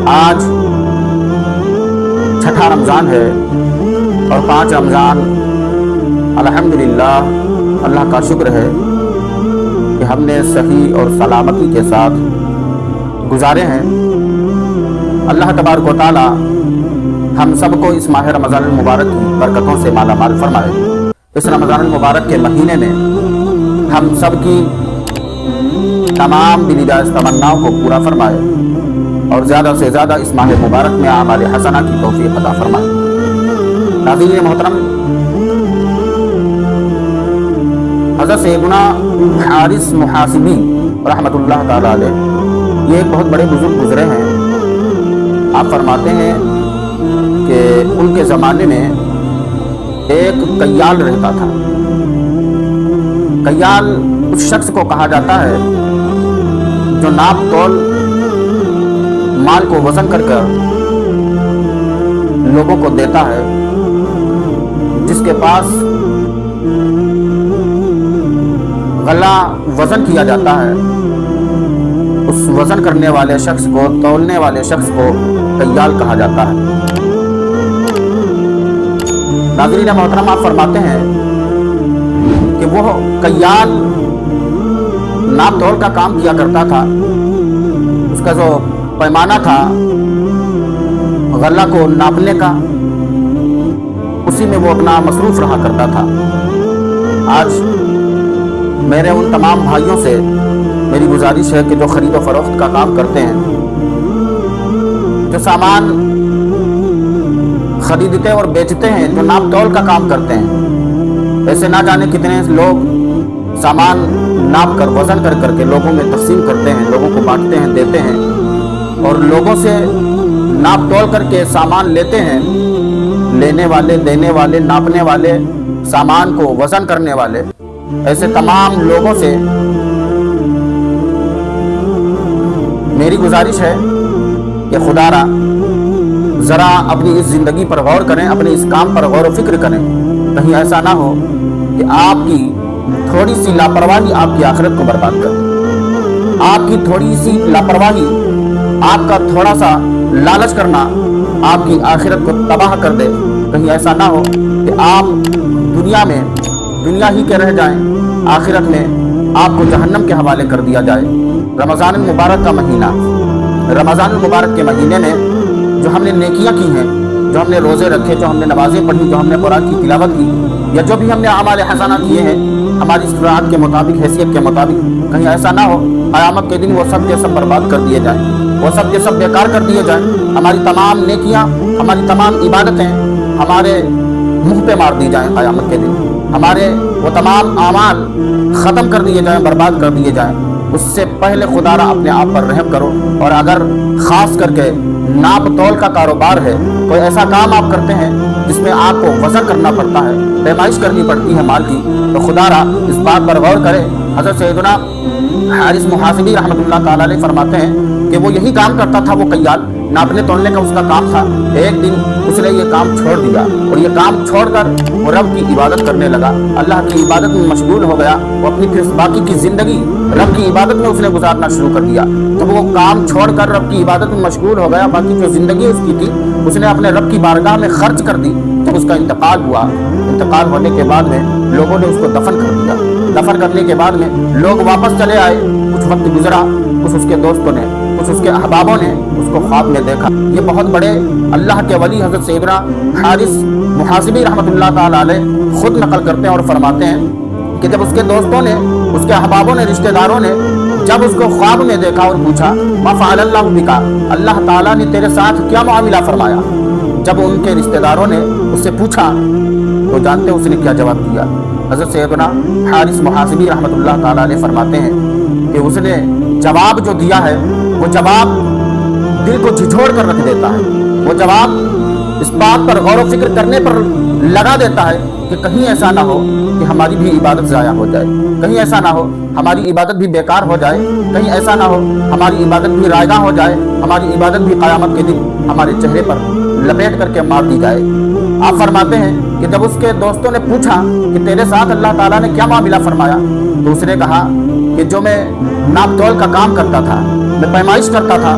آج چھٹا رمضان ہے اور 5 رمضان الحمدللہ اللہ کا شکر ہے کہ ہم نے صحیح اور سلامتی کے ساتھ گزارے ہیں۔ اللہ تبارک و تعالی ہم سب کو اس ماہ رمضان المبارک کی برکتوں سے مالا مال فرمائے۔ اس رمضان المبارک کے مہینے میں ہم سب کی تمام دلی جائز تمناؤں کو پورا فرمائے اور زیادہ سے زیادہ اس ماہ مبارک میں اعمال حسنہ کی توفیق عطا فرمائے۔ ناظرین محترم، حضرت سیدنا حارث محاسبی رحمۃ اللہ تعالی علیہ یہ ایک بہت بڑے بزرگ گزرے ہیں۔ آپ فرماتے ہیں کہ ان کے زمانے میں ایک کیال رہتا تھا۔ کیال اس شخص کو کہا جاتا ہے جو ناپ تول مال کو وزن کر کر لوگوں کو دیتا ہے، جس کے پاس غلہ وزن کیا جاتا ہے اس وزن کرنے والے شخص کو، تولنے والے شخص کو کیال کہا جاتا ہے۔ ناظرین محترم، آپ فرماتے ہیں کہ وہ کیال ناپ تول کا کام کیا کرتا تھا۔ اس کا جو پیمانہ تھا غلہ کو ناپنے کا، اسی میں وہ اپنا مصروف رہا کرتا تھا۔ آج میرے ان تمام بھائیوں سے میری گزارش ہے کہ جو خرید و فروخت کا کام کرتے ہیں، جو سامان خریدتے اور بیچتے ہیں، جو ناپ تول کا کام کرتے ہیں، ایسے نہ جانے کتنے لوگ سامان ناپ کر وزن کر کر کے لوگوں میں تقسیم کرتے ہیں، لوگوں کو بانٹتے ہیں، دیتے ہیں، اور لوگوں سے ناپ تول کر کے سامان لیتے ہیں۔ لینے والے، دینے والے، ناپنے والے، سامان کو وزن کرنے والے، ایسے تمام لوگوں سے میری گزارش ہے کہ خدا را ذرا اپنی اس زندگی پر غور کریں، اپنے اس کام پر غور و فکر کریں۔ کہیں ایسا نہ ہو کہ آپ کی تھوڑی سی لاپرواہی آپ کی آخرت کو برباد کر دے۔ آپ کی تھوڑی سی لاپرواہی، آپ کا تھوڑا سا لالچ کرنا آپ کی آخرت کو تباہ کر دے۔ کہیں ایسا نہ ہو کہ آپ دنیا میں دنیا ہی کے رہ جائیں، آخرت میں آپ کو جہنم کے حوالے کر دیا جائے۔ رمضان المبارک کا مہینہ، رمضان المبارک کے مہینے میں جو ہم نے نیکیاں کی ہیں، جو ہم نے روزے رکھے، جو ہم نے نمازیں پڑھی، جو ہم نے قرآن کی تلاوت کی، یا جو بھی ہم نے اعمال حسنہ کیے ہیں ہماری استطاعت کے مطابق، حیثیت کے مطابق، کہیں ایسا نہ ہو قیامت کے دن وہ سب کے سب برباد کر دیے جائیں، وہ سب کے سب بیکار کر دیے جائیں۔ ہماری تمام نیکیاں، ہماری تمام عبادتیں ہمارے منہ پہ مار دی جائیں قیامت کے دن، ہمارے وہ تمام اعمال ختم کر دیے جائیں، برباد کر دیے جائیں۔ اس سے پہلے خدا را اپنے آپ پر رحم کرو، اور اگر خاص کر کے ناپ تول کا کاروبار ہے، کوئی ایسا کام آپ کرتے ہیں جس میں آپ کو وزن کرنا پڑتا ہے، پیمائش کرنی پڑتی ہے مال کی، تو خدا را اس بات پر غور کرے۔ حضرت سیدنا حارث محاسبی رحمۃ اللہ تعالی علیہ فرماتے ہیں کہ وہ یہی کام کرتا تھا، وہ کیال ناپنے تولنے کا اس کا کام تھا۔ ایک دن اس نے یہ کام چھوڑ دیا اور یہ کام چھوڑ کر وہ رب کی عبادت کرنے لگا، اللہ کی عبادت میں مشغول ہو گیا۔ وہ اپنی پھر باقی کی زندگی رب کی عبادت میں اس نے گزارنا شروع کر دیا۔ جب وہ کام چھوڑ کر رب کی عبادت میں مشغول ہو گیا، باقی جو زندگی اس کی تھی اس نے اپنے رب کی بارگاہ میں خرچ کر دی۔ جب اس کا انتقال ہوا، انتقال ہونے کے بعد میں لوگوں نے اس کو دفن کر دیا۔ دفن کرنے کے بعد میں لوگ واپس چلے آئے، کچھ وقت گزرا، کچھ اس کے دوستوں نے، کچھ اس کے احبابوں نے اس کو خواب میں دیکھا۔ یہ بہت بڑے اللہ کے ولی حضرت سیدنا حارث محاسبی رحمۃ اللہ تعالی علیہ خود نقل کرتے ہیں اور فرماتے ہیں کہ جب اس کے دوستوں نے، اس کے احبابوں نے، رشتہ داروں نے جب اس کو خواب میں دیکھا اور پوچھا ما فعل اللہ بکا، اللہ تعالیٰ نے تیرے ساتھ کیا معاملہ فرمایا، جب ان کے رشتہ داروں نے اس سے پوچھا تو جانتے اس نے کیا جواب دیا؟ حضرت سیدنا حارث محاسبی رحمۃ اللہ تعالی علیہ فرماتے ہیں کہ اس نے جواب جو دیا ہے وہ جواب دل کو جھنجھوڑ کر رکھ دیتا ہے۔ وہ جواب اس بات پر غور و فکر کرنے پر لگا دیتا ہے کہ کہیں ایسا نہ ہو کہ ہماری بھی عبادت ضائع ہو جائے، کہیں ایسا نہ ہو ہماری عبادت بھی بیکار ہو جائے، کہیں ایسا نہ ہو ہماری عبادت بھی رائگاں ہو جائے، ہماری عبادت بھی قیامت کے دن ہمارے چہرے پر لپیٹ کر کے مار دی جائے۔ آپ فرماتے ہیں کہ جب اس کے دوستوں نے پوچھا کہ تیرے ساتھ اللہ تعالیٰ نے کیا معاملہ فرمایا، تو اس نے کہا کہ جو میں ناپ تول کا کام کرتا تھا، میں پیمائش کرتا تھا،